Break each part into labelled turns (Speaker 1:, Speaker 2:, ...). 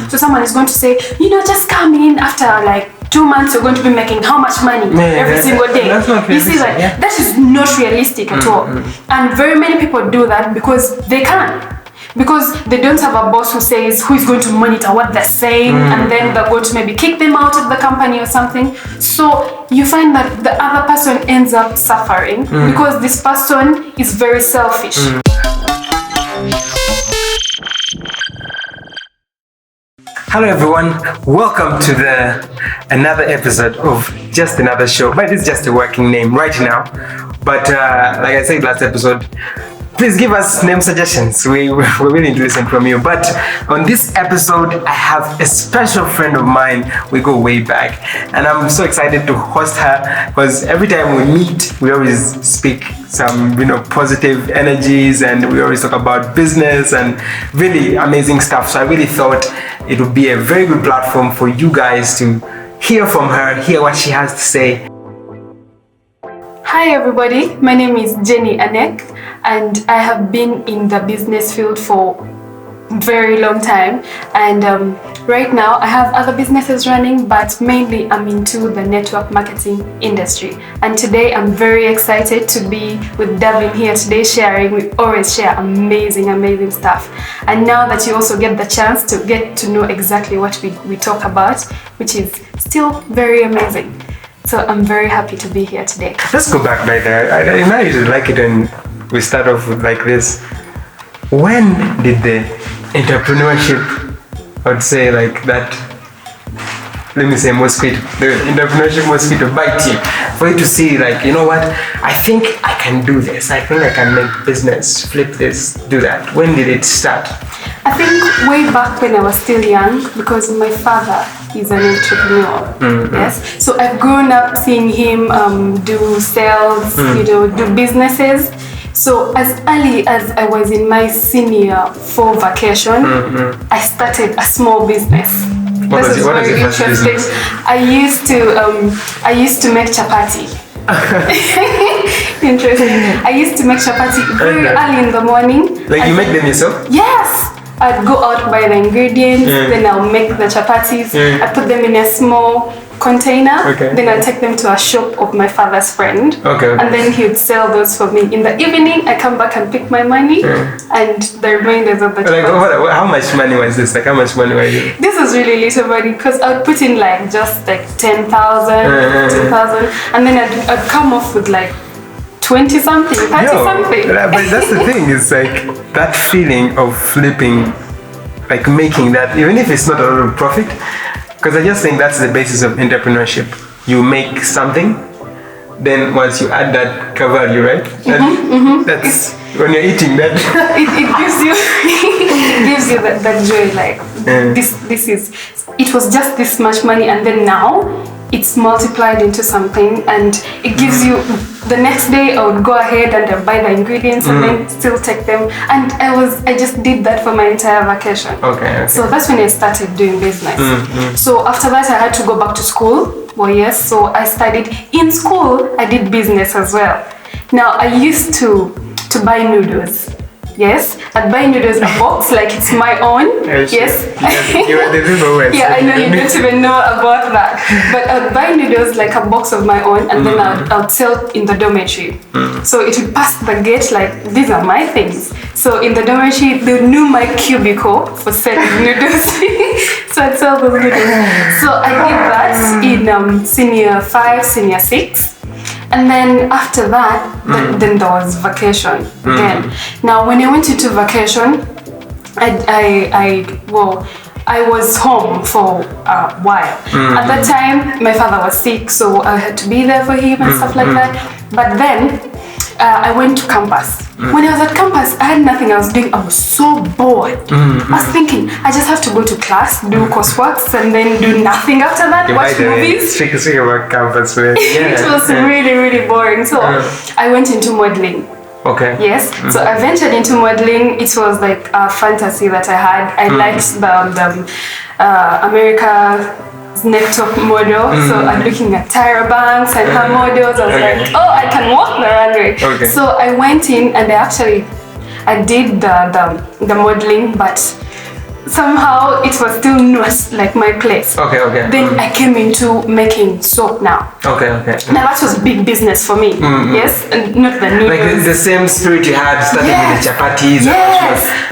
Speaker 1: So someone is going to say, just come in after like 2 months, you're going to be making how much money every single day.
Speaker 2: That's not
Speaker 1: you see, like that is not realistic at all. And very many people do that because they can. Because they don't have a boss who says who is going to monitor what they're saying, and then they're going to maybe kick them out of the company or something. So you find that the other person ends up suffering because this person is very selfish.
Speaker 2: Hello everyone, welcome to another episode of Just Another Show. But it's just a working name right now. But like I said last episode, please give us name suggestions. We're willing to listen from you. But on this episode, I have a special friend of mine. We go way back. And I'm so excited to host her because every time we meet, we always speak some, positive energies, and we always talk about business and really amazing stuff. So I really thought it would be a very good platform for you guys to hear from her, hear what she has to say.
Speaker 1: Hi everybody, my name is Jenny Anek, and I have been in the business field for a very long time, and right now I have other businesses running, but mainly I'm into the network marketing industry. And today I'm very excited to be with Davin here today sharing. We always share amazing stuff, and now that you also get the chance to get to know exactly what we talk about, which is still very amazing. So I'm very happy to be here today.
Speaker 2: Let's go back right there. I usually like it when we start off with like this. When did the entrepreneurship, I would say like that, let me say mosquito, the entrepreneurship mosquito bite you? For you to see like, you know what, I think I can do this. I think I can make business, flip this, do that. When did it start?
Speaker 1: I think way back when I was still young, because my father is an entrepreneur. Yes, so I've grown up seeing him do sales, do businesses. So as early as I was in my senior 4 vacation, I started a small business.
Speaker 2: What
Speaker 1: This is very interesting. I used to make chapati. Interesting. I used to make chapati very early in the morning.
Speaker 2: Like you make them yourself?
Speaker 1: Yes. I'd go out buy the ingredients, then I'll make the chapatis. I put them in a small container, then I'll take them to a shop of my father's friend, and then he would sell those for me. In the evening, I come back and pick my money and the remainders of the chapatis.
Speaker 2: How much money was this? Like how much money were you?
Speaker 1: This was really little money because I would put in like just like 10,000, 2,000, and then I'd come off with like 20 something, 30 something.
Speaker 2: But that's the thing, it's like that feeling of flipping, like making that, even if it's not a lot of profit, because I just think that's the basis of entrepreneurship. You make something, then once you add that value, right? That's when you're eating that.
Speaker 1: it gives you that joy, like it was just this much money, and then now it's multiplied into something, and it gives you, the next day I would go ahead and I'd buy the ingredients and then still take them, and I just did that for my entire vacation. So that's when I started doing business. So after that I had to go back to school. So I studied in school. I did business as well. Now I used to buy noodles. Yes, I'd buy noodles in a box like it's my own. Yes.
Speaker 2: You were the people.
Speaker 1: Yeah, I know you don't even know about that. But I'd buy noodles like a box of my own, and then I'd sell in the dormitory. So it would pass the gate like, these are my things. So in the dormitory, they knew my cubicle for selling noodles. So I'd sell those noodles. So I did that in senior 5, senior 6. And then after that, then there was vacation again. Now, when I went into vacation, I was home for a while. At that time, my father was sick, so I had to be there for him and stuff like that. But then I went to campus. When I was at campus, I had nothing I was doing. I was so bored. I was thinking, I just have to go to class, do courseworks, and then do nothing after that, watch movies.
Speaker 2: Speaking about campus,
Speaker 1: it was really boring. So I went into modeling. Yes. So I ventured into modeling. It was like a fantasy that I had. I liked the America network model. So I'm looking at Tyra Banks and her models. I was like, oh, I can walk the runway. So I went in and I did the modeling, but somehow it was still was like my place.
Speaker 2: Okay.
Speaker 1: Then I came into making soap now.
Speaker 2: Okay.
Speaker 1: Now that was big business for me. Yes, and not the noodles.
Speaker 2: Like the same spirit you had starting with the chapatis.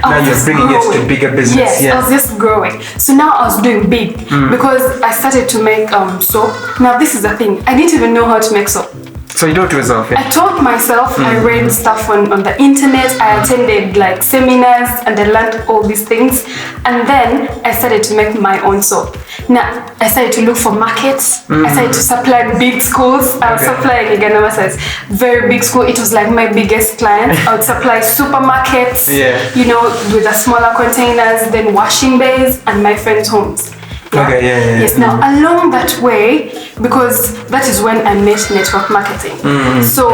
Speaker 2: Now you're bringing it to bigger business.
Speaker 1: Yes, I was just growing. So now I was doing big because I started to make soap. Now this is the thing. I didn't even know how to make soap.
Speaker 2: So you taught yourself?
Speaker 1: I taught myself. I read stuff on the internet. I attended like seminars and I learned all these things. And then I started to make my own soap. Now I started to look for markets. I started to supply big schools. I was supplying Uganda size, very big school. It was like my biggest client. I would supply supermarkets, you know, with the smaller containers, then washing bays and my friends' homes. Yes, now along that way, because that is when I met network marketing. So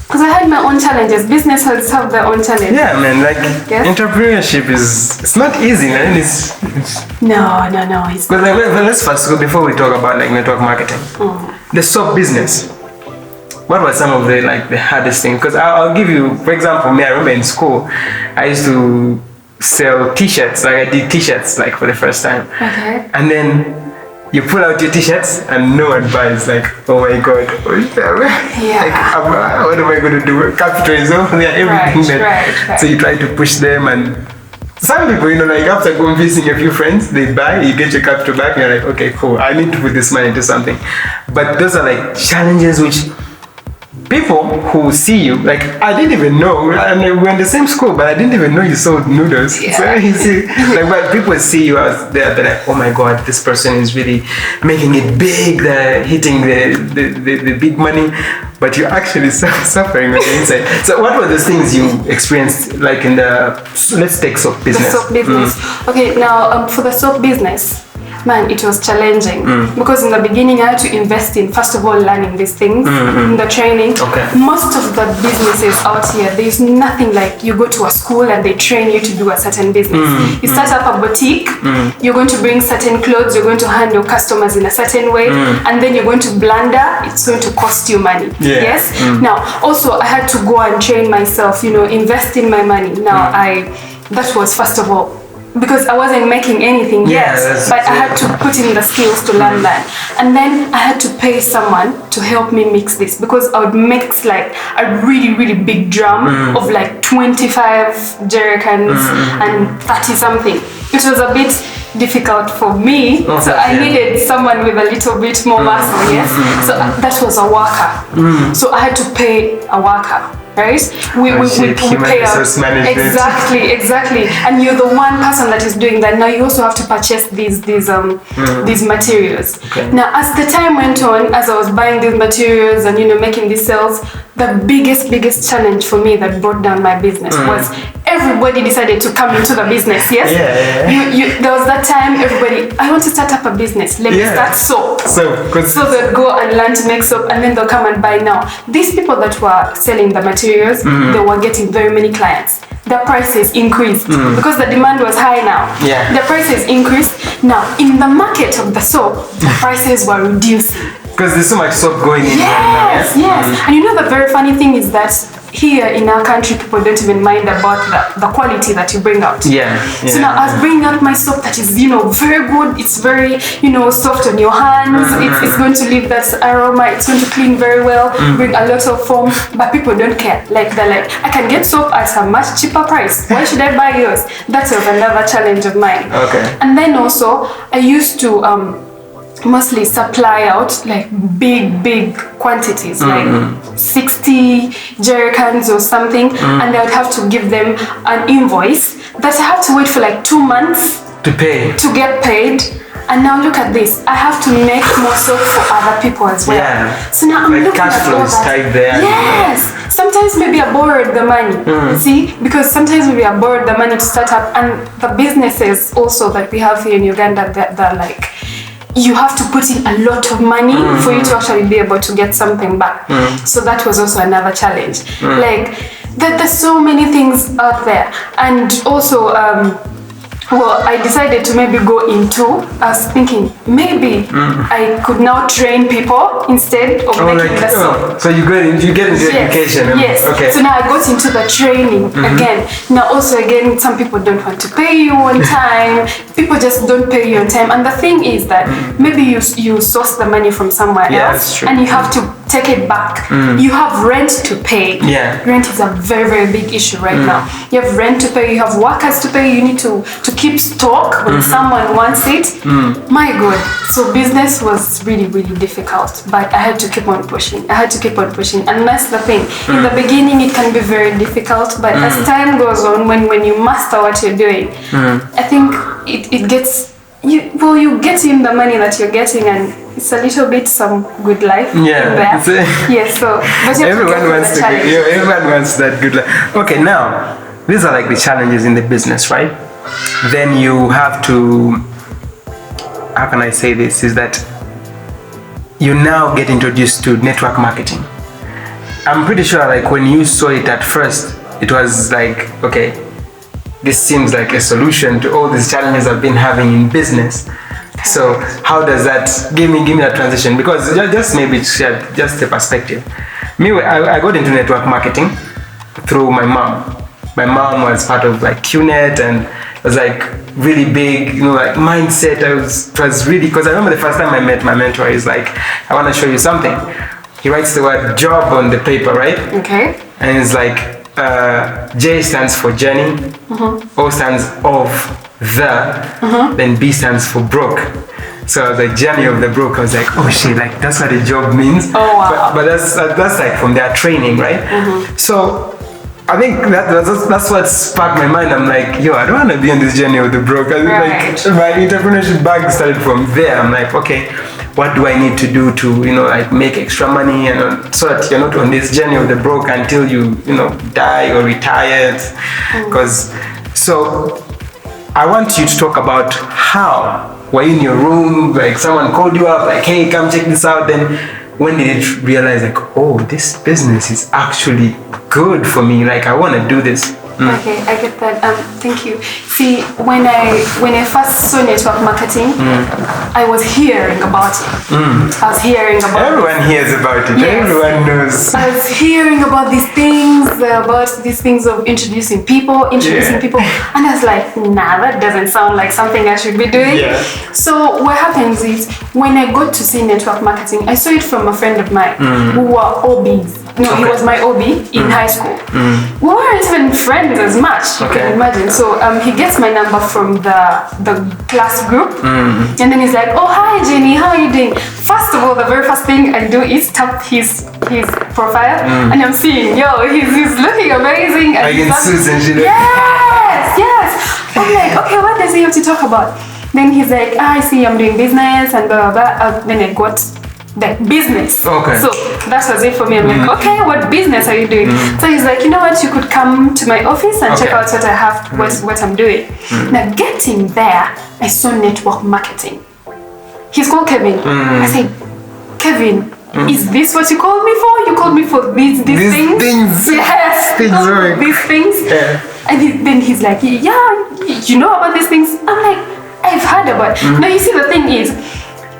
Speaker 1: because I had my own challenges. Business has have their own challenges. Yeah,
Speaker 2: man, like entrepreneurship it's not easy, man.
Speaker 1: No, it's
Speaker 2: but let's first go before we talk about like network marketing. The soap business. What were some of the hardest things? Because I'll give you, for example, me, I remember in school, I used to sell t-shirts. Like I did t-shirts like for the first time. And then you pull out your t-shirts and no one buys. Like, oh my god. Like, what am I going to do? Capital is over there, everything. Right. So you try to push them, and some people, you know, like after convincing a few friends, they buy, you get your capital back, and you're like, okay, cool, I need to put this money into something. But those are like challenges which people who see you, like I didn't even know, and we're in the same school, but I didn't even know you sold noodles. So you see, like when people see you out there, they're like, oh my god, this person is really making it big, they're hitting the big money, but you're actually suffering on the inside. So what were those things you experienced, like in let's take soap business.
Speaker 1: The soap business. Okay, now for the soap business, man, it was challenging because in the beginning I had to invest in, first of all, learning these things, in the training. Most of the businesses out here, there's nothing like you go to a school and they train you to do a certain business. You start up a boutique, you're going to bring certain clothes, you're going to handle customers in a certain way, and then you're going to blunder, it's going to cost you money. Yes? Now, also I had to go and train myself, you know, invest in my money. Now, that was first of all, because I wasn't making anything yet, but I had to put in the skills to learn that. And then I had to pay someone to help me mix this, because I would mix like a really big drum of like 25 jerry cans and 30 something. It was a bit difficult for me, so I needed someone with a little bit more muscle, so that was a worker. So I had to pay a worker. Right? We pay out. Exactly. And you're the one person that is doing that. Now you also have to purchase these materials. Now as the time went on, as I was buying these materials and, you know, making these sales, the biggest challenge for me that brought down my business was everybody decided to come into the business. Yes. There was that time everybody, I want to start up a business. Let me start soap. So they'll go and learn to make soap, and then they'll come and buy. Now these people that were selling the materials, they were getting very many clients. The prices increased because the demand was high now. The prices increased. Now in the market of the soap, the prices were reducing.
Speaker 2: Because there's so much soap going in.
Speaker 1: Yes. And you know the very funny thing is that here in our country, people don't even mind about the quality that you bring out. So now I was bringing out my soap that is, you know, very good. It's very, you know, soft on your hands. It's going to leave that aroma. It's going to clean very well. Bring a lot of foam. But people don't care. Like they're like, I can get soap at a much cheaper price. Why should I buy yours? That was another challenge of mine. And then also I used to mostly supply out like big quantities, like 60 jerry cans or something, and I would have to give them an invoice that I have to wait for like 2 months to get paid. And now look at this, I have to make more soap for other people as well. So now I'm like looking at all that. There. Sometimes maybe I borrowed the money, see, because sometimes maybe I borrowed the money to start up, and the businesses also that we have here in Uganda, they're like, you have to put in a lot of money for you to actually be able to get something back. So that was also another challenge. Like there's so many things out there. And also well, I decided to maybe go into, I was thinking maybe I could now train people instead of making the soap.
Speaker 2: So you get into education.
Speaker 1: Yes.
Speaker 2: Okay.
Speaker 1: So now I got into the training again. Now also again, some people don't want to pay you on time. People just don't pay you on time. And the thing is that maybe you source the money from somewhere else, and you have to take it back. You have rent to pay.
Speaker 2: Yeah.
Speaker 1: Rent is a very, very big issue right now. You have rent to pay, you have workers to pay, you need to keep stock when someone wants it. My God. So business was really, really difficult, but I had to keep on pushing. And that's the thing. In the beginning, it can be very difficult, but as time goes on, when you master what you're doing, I think it gets, you get in the money that you're getting, and it's a little bit some good life in there. Yes, so but
Speaker 2: everyone wants that good life. Okay, now these are like the challenges in the business, right? Then you have to, how can I say this, is that you now get introduced to network marketing. I'm pretty sure like when you saw it at first, it was like, okay, this seems like a solution to all these challenges I've been having in business. So how does that, give me that transition? Because just maybe share just a perspective. Me, I got into network marketing through my mom. My mom was part of like QNet, and it was like really big, like mindset. It was really, because I remember the first time I met my mentor, he's like, I want to show you something. He writes the word job on the paper, right? Okay. And it's like, J stands for Jenny, O stands of the, then B stands for broke. So I was like, journey of the broke. I was like, oh shit, like that's what a job means. Oh wow. But that's like from their training, right? So I think that's what sparked my mind. I'm like, yo, I don't want to be on this journey of the broke. Like my entrepreneurship bag started from there. I'm like, okay, what do I need to do to like make extra money, and so that you're not on this journey of the broke until you die or retire. Because so I want you to talk about how were you in your room, like someone called you up, like, hey, come check this out. Then when did you realize like, oh, this business is actually good for me, like I want to do this?
Speaker 1: Okay, I get that. Thank you. See, when I first saw network marketing, I was hearing about it.
Speaker 2: Everyone hears about it. Yes. Everyone knows.
Speaker 1: I was hearing about these things of introducing people, and I was like, nah, that doesn't sound like something I should be doing. Yeah. So what happens is, when I got to see network marketing, I saw it from a friend of mine who were OBs. No, he was my OB in high school. We weren't even friends as much, you can imagine. So he gets my number from the class group, and then he's like, oh, hi Jenny, how are you doing? First of all, the very first thing I do is tap his profile, and I'm seeing, yo, he's looking amazing. And
Speaker 2: in suits and shit.
Speaker 1: Yes. I'm like, okay, what does he have to talk about? Then he's like, I see I'm doing business and blah, blah, blah. Then I got the business. Okay. So that was it for me. I'm like, okay, what business are you doing? So he's like, you know what, you could come to my office and check out what I have, what I'm doing. Now getting there, I saw network marketing. He's called Kevin. I said, Kevin, is this what you called me for? You called me for these things? Yes. These things. Yeah. And then he's like, yeah, you know about these things? I'm like, I've heard about it. Now you see, the thing is,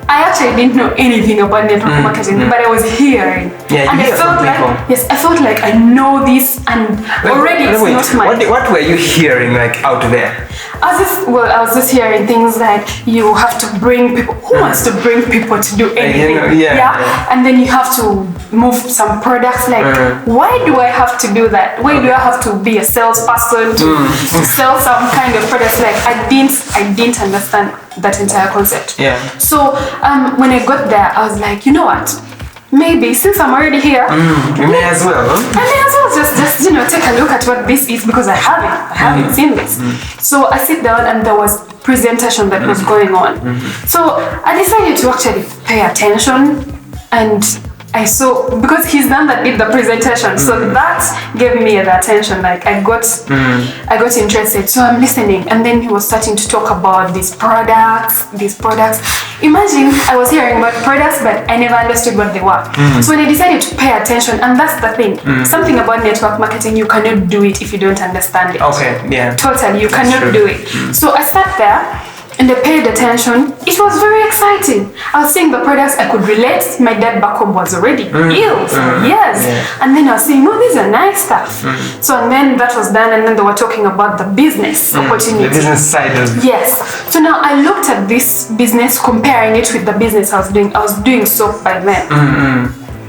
Speaker 1: I actually didn't know anything about network marketing, but I was hearing.
Speaker 2: Yeah,
Speaker 1: and I felt like I know this, and already it's not mine.
Speaker 2: What were you hearing like out there?
Speaker 1: I was just hearing things like you have to bring people. Who wants to bring people to do anything? And then you have to move some products. Like, why do I have to do that? Why do I have to be a salesperson to sell some kind of products? Like, I didn't understand that entire concept. Yeah. So when I got there, I was like, you know what? Maybe since I'm already here,
Speaker 2: you may as well.
Speaker 1: I may as well just take a look at what this is, because I haven't seen this. So I sit down, and there was presentation that was going on. So I decided to actually pay attention, and I saw, because he's done that did the presentation, so that gave me the attention. Like I got interested, so I'm listening, and then he was starting to talk about these products. Imagine I was hearing about products, but I never understood what they were. So when I decided to pay attention, and that's the thing, something about network marketing, you cannot do it if you don't understand it.
Speaker 2: Okay, yeah.
Speaker 1: Totally, you cannot do it. So I sat there and I paid attention. It was very exciting. I was seeing the products I could relate. My dad back home was already ill for years. And then I was saying, oh, these are nice stuff. So and then that was done, and then they were talking about the business opportunity.
Speaker 2: The business side of it.
Speaker 1: Yes. So now I looked at this business, comparing it with the business I was doing. I was doing soap by then.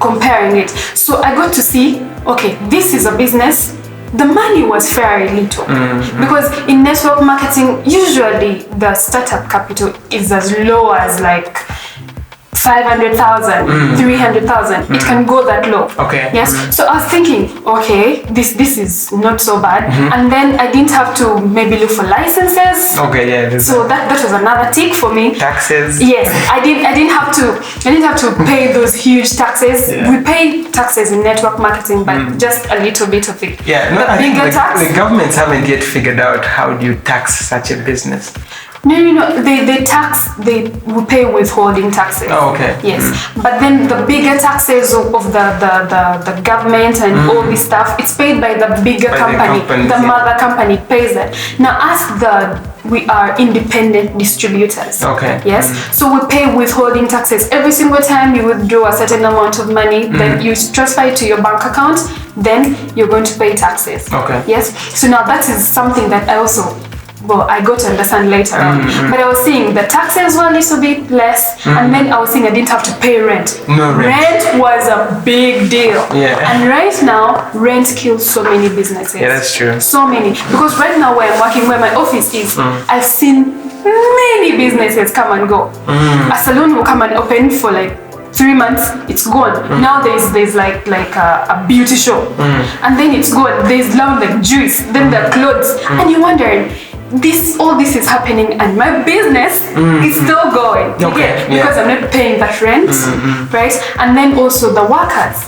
Speaker 1: Comparing it. So I got to see, okay, this is a business. The money was very little because in network marketing, usually the startup capital is as low as like 500,000, 300,000. It can go that low.
Speaker 2: Okay.
Speaker 1: Yes. So I was thinking, okay, this is not so bad. And then I didn't have to maybe look for licenses.
Speaker 2: Okay, yeah.
Speaker 1: So that was another tick for me.
Speaker 2: Taxes.
Speaker 1: Yes, I didn't have to pay those huge taxes. We pay taxes in network marketing, but just a little bit of it.
Speaker 2: Yeah, no,
Speaker 1: the
Speaker 2: I think
Speaker 1: bigger tax.
Speaker 2: the governments haven't yet figured out how do you tax such a business.
Speaker 1: No. They will pay withholding taxes.
Speaker 2: Oh, okay.
Speaker 1: Yes, but then the bigger taxes of the government and all this stuff, it's paid by the bigger company. The mother company pays that. Now, we are independent distributors.
Speaker 2: Okay.
Speaker 1: Yes. So we pay withholding taxes every single time you withdraw a certain amount of money. Then you transfer it to your bank account. Then you're going to pay taxes.
Speaker 2: Okay.
Speaker 1: Yes. So now that is something that I got to understand later on. But I was seeing the taxes were a little bit less, and then I was seeing I didn't have to pay rent.
Speaker 2: No rent.
Speaker 1: Rent was a big deal.
Speaker 2: Yeah.
Speaker 1: And right now, rent kills so many businesses.
Speaker 2: Yeah, that's true.
Speaker 1: So many. Because right now where I'm working, where my office is, I've seen many businesses come and go. A salon will come and open for like 3 months, it's gone. Now there's like a beauty shop, and then it's gone. There's now like juice, then the clothes, and you're wondering, all this is happening and my business is still going.
Speaker 2: Okay.
Speaker 1: Because I'm not paying that rent, right? And then also the workers,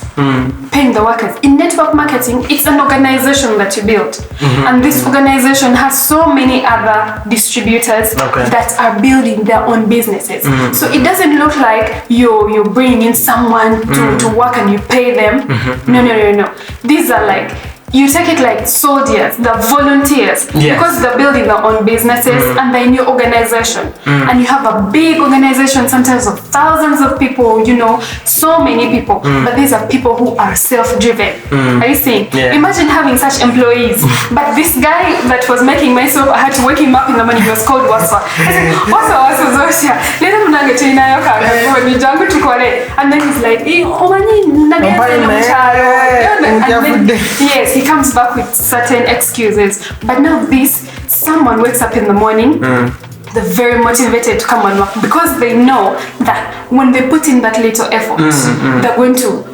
Speaker 1: paying the workers. In network marketing, it's an organization that you build, and this organization has so many other distributors that are building their own businesses. So it doesn't look like you're bringing in someone to work and you pay them. No. These are like, you take it like soldiers, the volunteers, because they're building their own businesses and they're in your organization. And you have a big organization, sometimes of thousands of people, so many people. But these are people who are self-driven. Are you seeing?
Speaker 2: Yeah.
Speaker 1: Imagine having such employees. But this guy that was making my soap, I had to wake him up in the morning. He was called Wasa. I said, Wasa, Zosia. And then he's like, yes, he comes back with certain excuses. But now someone wakes up in the morning, they're very motivated to come and work because they know that when they put in that little effort, they're going to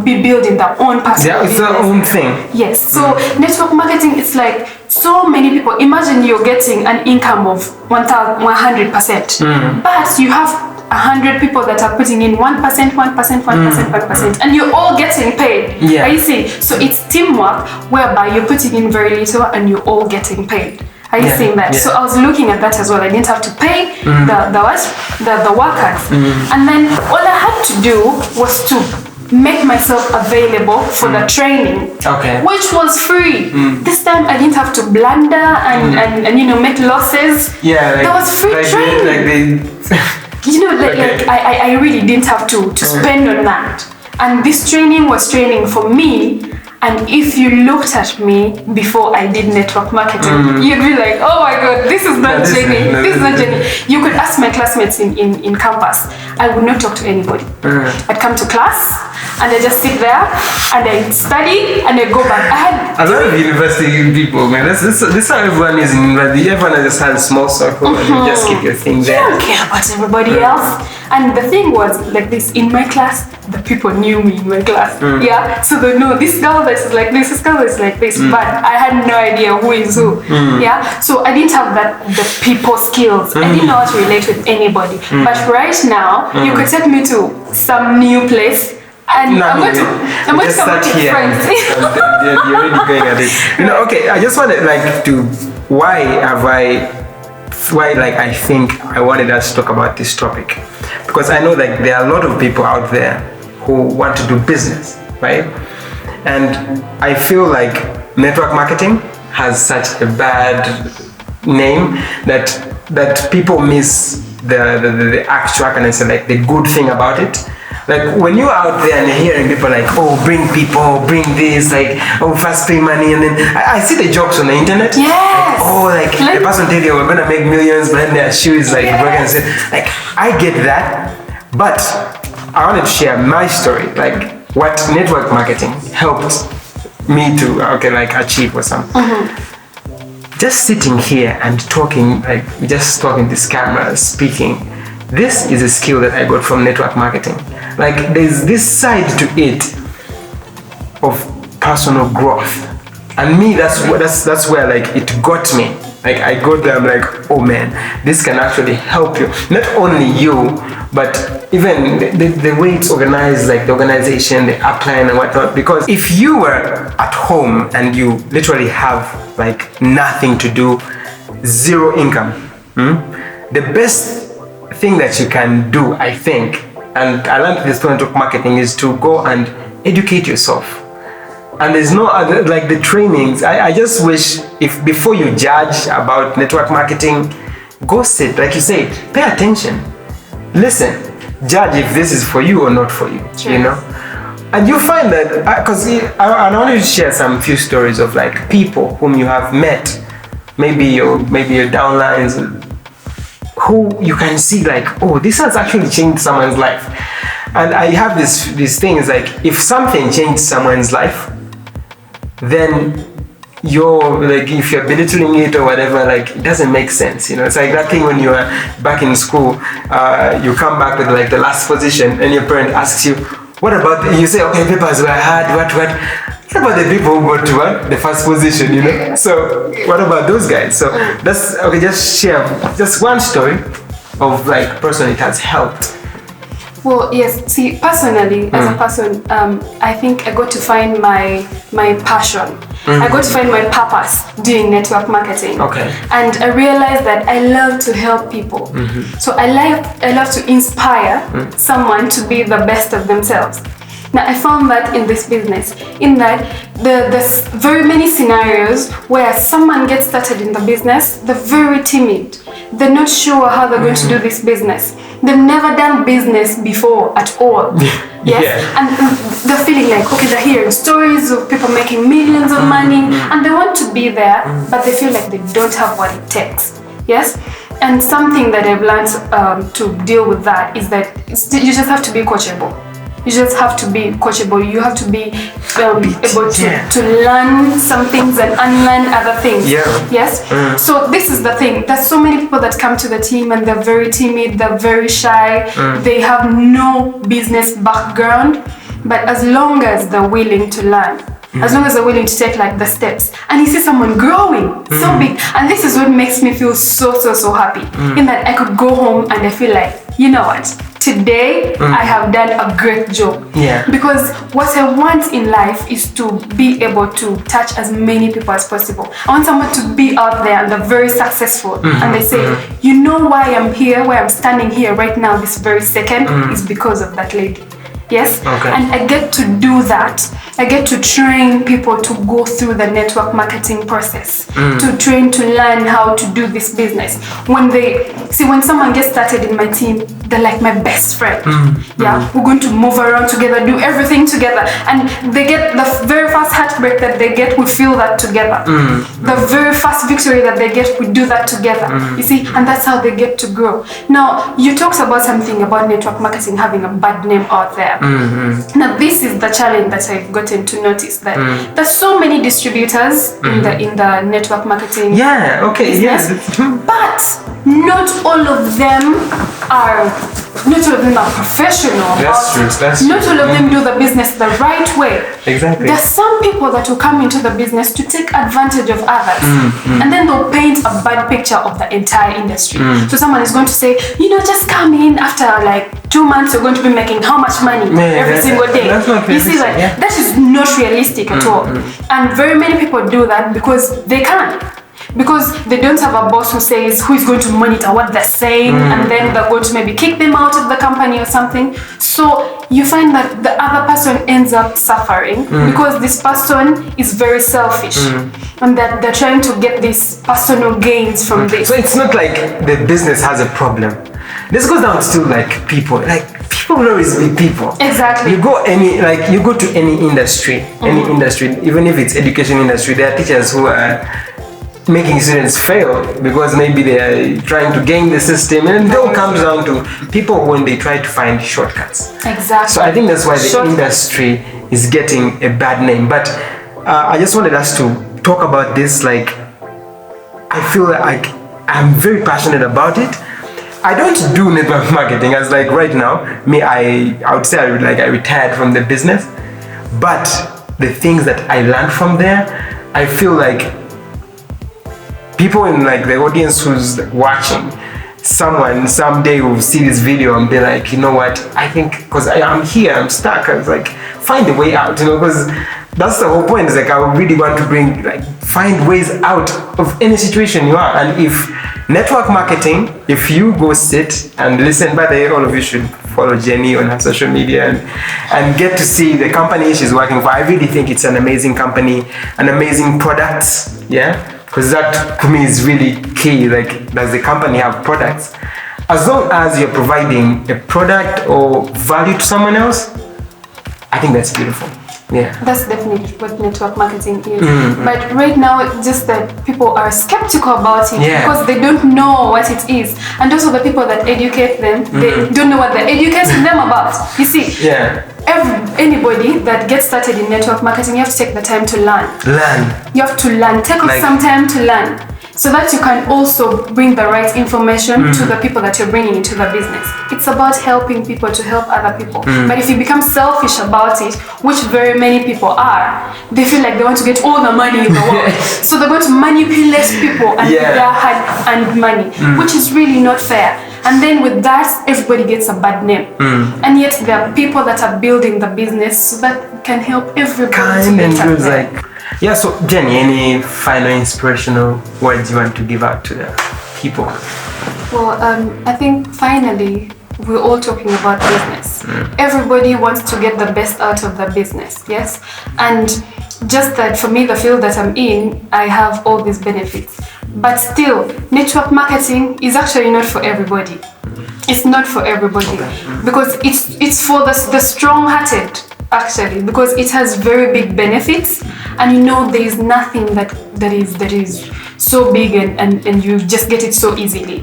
Speaker 1: be building their own personal business.
Speaker 2: It's their own thing.
Speaker 1: Yes. So network marketing, it's like so many people. Imagine you're getting an income of 100%, but you have 100 people that are putting in 1%, and you're all getting paid.
Speaker 2: Yeah.
Speaker 1: You see? So it's teamwork whereby you're putting in very little and you're all getting paid. Are you seeing that?
Speaker 2: Yeah.
Speaker 1: So I was looking at that as well. I didn't have to pay the workers. And then all I had to do was to make myself available for the training, which was free. This time I didn't have to blunder and make losses.
Speaker 2: Yeah,
Speaker 1: that was free training. I really didn't have to spend on that. And this training was training for me. And if you looked at me before I did network marketing, you'd be like, oh my God, this is not Jenny. This is not Jenny. You could ask my classmates in campus. I would not talk to anybody. I'd come to class and I just sit there and I study and I go back. I
Speaker 2: love university people, man. This is how everyone is in university. Everyone just has a small circle and you just keep your thing there.
Speaker 1: You don't care about everybody else. And the thing was like this, in my class, the people knew me in my class. Yeah, so they know this girl that is like this, this girl is like this, but I had no idea who is who. Yeah, so I didn't have the people skills. I didn't know how to relate with anybody. But right now, you could take me to some new place. And I'm going to come with friends.
Speaker 2: You're already going at it. You know, okay, I just wanted why I think I wanted us to talk about this topic. Because I know that there are a lot of people out there who want to do business, right? And I feel like network marketing has such a bad name that people miss the actual, can I say, like the good thing about it. Like when you're out there and hearing people like, oh, bring people, bring this, like, oh, fast pay money, and then I see the jokes on the internet.
Speaker 1: Yes.
Speaker 2: Like, oh, like the person tell you we're gonna make millions, but then their shoe is like broken. Like, I get that, but I wanted to share my story, like what network marketing helped me to achieve or something. Just sitting here and talking, like just talking this camera, speaking. This is a skill that I got from network marketing. Like there's this side to it of personal growth, and me that's where like it got me. Like I got there, I'm like, oh man, this can actually help you. Not only you, but even the way it's organized, like the organization, the upline and whatnot. Because if you were at home and you literally have like nothing to do, zero income, the best thing that you can do, I think, and I learned this through network marketing, is to go and educate yourself. And there's no other, like the trainings, I just wish if before you judge about network marketing, go sit, like you said, pay attention, listen, judge if this is for you or not for you, you know? And you find that, because I wanted to share some few stories of like people whom you have met, maybe your downlines, who you can see like, oh, this has actually changed someone's life. And I have these things like, if something changed someone's life, then if you're belittling it or whatever, like it doesn't make sense, you know. It's like that thing when you are back in school, you come back with like the last position and your parent asks you, what about, you say, okay, papers were hard, what about the people who got to what? The first position, you know? So what about those guys? So that's, okay, just share just one story of like person it has helped.
Speaker 1: Well, yes, see, personally, as a person, I think I got to find my passion. I got to find my purpose doing network marketing.
Speaker 2: Okay.
Speaker 1: And I realized that I love to help people. So I love to inspire someone to be the best of themselves. Now, I found that in this business, in that there's very many scenarios where someone gets started in the business, they're very timid. They're not sure how they're going to do this business. They've never done business before at all. Yes?
Speaker 2: Yeah.
Speaker 1: And they're feeling like, okay, they're hearing stories of people making millions of money, and they want to be there, but they feel like they don't have what it takes. Yes? And something that I've learned to deal with that is that you just have to be coachable. You just have to be coachable. You have to be able to learn some things and unlearn other things.
Speaker 2: Yeah.
Speaker 1: Yes? So this is the thing. There's so many people that come to the team and they're very timid, they're very shy, they have no business background. But as long as they're willing to learn, as long as they're willing to take like the steps, and you see someone growing so big, and this is what makes me feel so happy, in that I could go home and I feel like, you know what? Today, I have done a great job.
Speaker 2: Yeah.
Speaker 1: Because what I want in life is to be able to touch as many people as possible. I want someone to be out there and they're very successful. And they say, you know why I'm here, why I'm standing here right now, this very second, is because of that lady. Yes?
Speaker 2: Okay.
Speaker 1: And I get to do that. I get to train people to go through the network marketing process, to train to learn how to do this business. When someone gets started in my team, they're like my best friend. Yeah, we're going to move around together, do everything together. And they get the very first heartbreak that they get, we feel that together. The very first victory that they get, we do that together. You see, and that's how they get to grow. Now, you talked about something about network marketing having a bad name out there. Now, this is the challenge that I've gotten to notice, that there's so many distributors in the network marketing business, but not all of them are not all of them are professional.
Speaker 2: That's true.
Speaker 1: Not all of them do the business the right way.
Speaker 2: Exactly.
Speaker 1: There's some people that will come into the business to take advantage of others, and then they'll paint a bad picture of the entire industry. So someone is going to say, just come in, after like 2 months you're going to be making how much money every single day.
Speaker 2: That's not
Speaker 1: you see, like that is not realistic at all. And very many people do that because they can. Because they don't have a boss who is going to monitor what they're saying, and then they're going to maybe kick them out of the company or something. So you find that the other person ends up suffering because this person is very selfish, and that they're trying to get these personal gains from this.
Speaker 2: So it's not like the business has a problem. This goes down to like people. Like people will always be people.
Speaker 1: Exactly.
Speaker 2: You go to any industry, even if it's education industry, there are teachers who are making students fail because maybe they are trying to gain the system, and it all comes down to people when they try to find shortcuts.
Speaker 1: Exactly.
Speaker 2: So I think that's why the industry is getting a bad name. But I just wanted us to talk about this. Like, I feel like I'm very passionate about it. I don't do network marketing as like right now. I would say I retired from the business, but the things that I learned from there, I feel like people in like the audience who's watching, someone someday will see this video and be like, you know what, I think because I'm here, I'm stuck, I was like, find a way out, because that's the whole point. Is like, I really want to find ways out of any situation you are. And if network marketing, if you go sit and listen, by the way, all of you should follow Jenny on her social media and get to see the company she's working for. I really think it's an amazing company, an amazing products, because that to me is really key. Like, does the company have products? As long as you're providing a product or value to someone else, I think that's beautiful. Yeah,
Speaker 1: that's definitely what network marketing is. But right now, it's just that people are skeptical about it because they don't know what it is, and also the people that educate them, they don't know what they're educating them about. You see, anybody that gets started in network marketing, you have to take the time to learn. You have to learn. Take some time to learn, so that you can also bring the right information to the people that you're bringing into the business. It's about helping people to help other people. But if you become selfish about it, which very many people are, they feel like they want to get all the money in the world. So they're going to manipulate people and their hard-earned money, which is really not fair. And then with that, everybody gets a bad name. And yet there are people that are building the business so that can help everybody to get up there.
Speaker 2: So Jenny, any final inspirational words you want to give out to the people?
Speaker 1: Well, I think finally, we're all talking about business. Everybody wants to get the best out of the business, yes? And just that for me, the field that I'm in, I have all these benefits. But still, network marketing is actually not for everybody. It's not for everybody because it's for the strong-hearted, actually, because it has very big benefits, and there is nothing that is so big and you just get it so easily,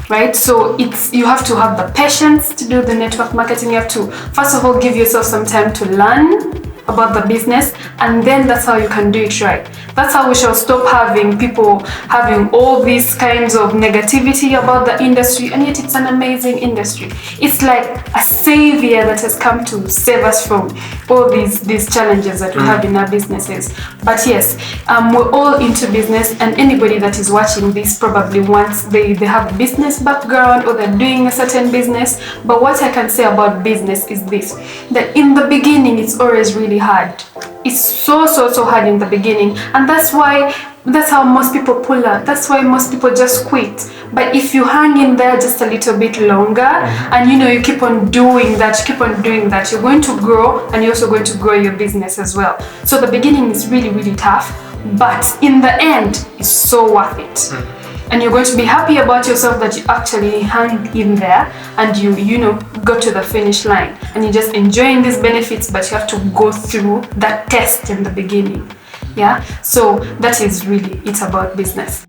Speaker 1: right? So you have to have the patience to do the network marketing. You have to first of all give yourself some time to learn about the business, and then that's how you can do it right. That's how we shall stop having people having all these kinds of negativity about the industry, and yet it's an amazing industry. It's like a savior that has come to save us from all these challenges that we have in our businesses. But yes, we're all into business, and anybody that is watching this probably wants, they have a business background or they're doing a certain business. But what I can say about business is this, that in the beginning it's always really hard. It's so hard in the beginning, and that's how most people pull out. That's why most people just quit. But if you hang in there just a little bit longer, and you keep on doing that, you're going to grow, and you're also going to grow your business as well. So the beginning is really, really tough, but in the end, it's so worth it. And you're going to be happy about yourself that you actually hang in there and you go to the finish line, and you're just enjoying these benefits, but you have to go through that test in the beginning. So that is really it about business.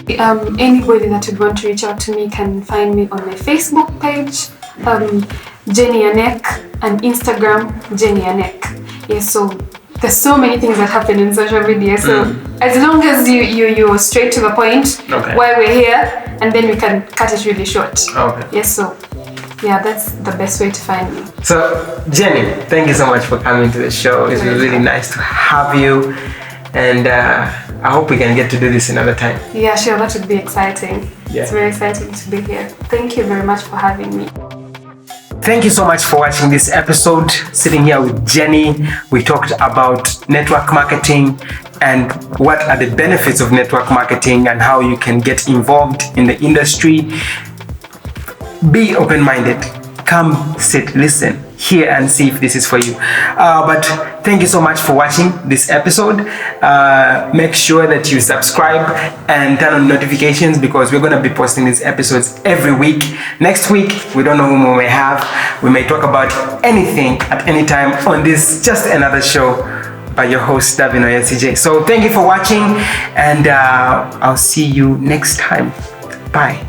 Speaker 1: Anybody that would want to reach out to me can find me on my Facebook page, Jenny Anek, and Instagram, Jenny Anek. So there's so many things that happen in social media. So as long as you're straight to the point, why we're here, and then we can cut it really short. So Yeah, that's the best way to find me.
Speaker 2: So, Jenny, thank you so much for coming to the show. It was really nice to have you. And I hope we can get to do this another time.
Speaker 1: Yeah, sure. That would be exciting.
Speaker 2: Yeah.
Speaker 1: It's very exciting to be here. Thank you very much for having me.
Speaker 2: Thank you so much for watching this episode. Sitting here with Jenny, we talked about network marketing and what are the benefits of network marketing and how you can get involved in the industry. Be open-minded. Come, sit, listen, hear and see if this is for you. But thank you so much for watching this episode. Make sure that you subscribe and turn on notifications because we're going to be posting these episodes every week. Next week, we don't know whom we may have. We may talk about anything at any time on this Just Another Show by your host, Davino CJ. So thank you for watching and I'll see you next time. Bye.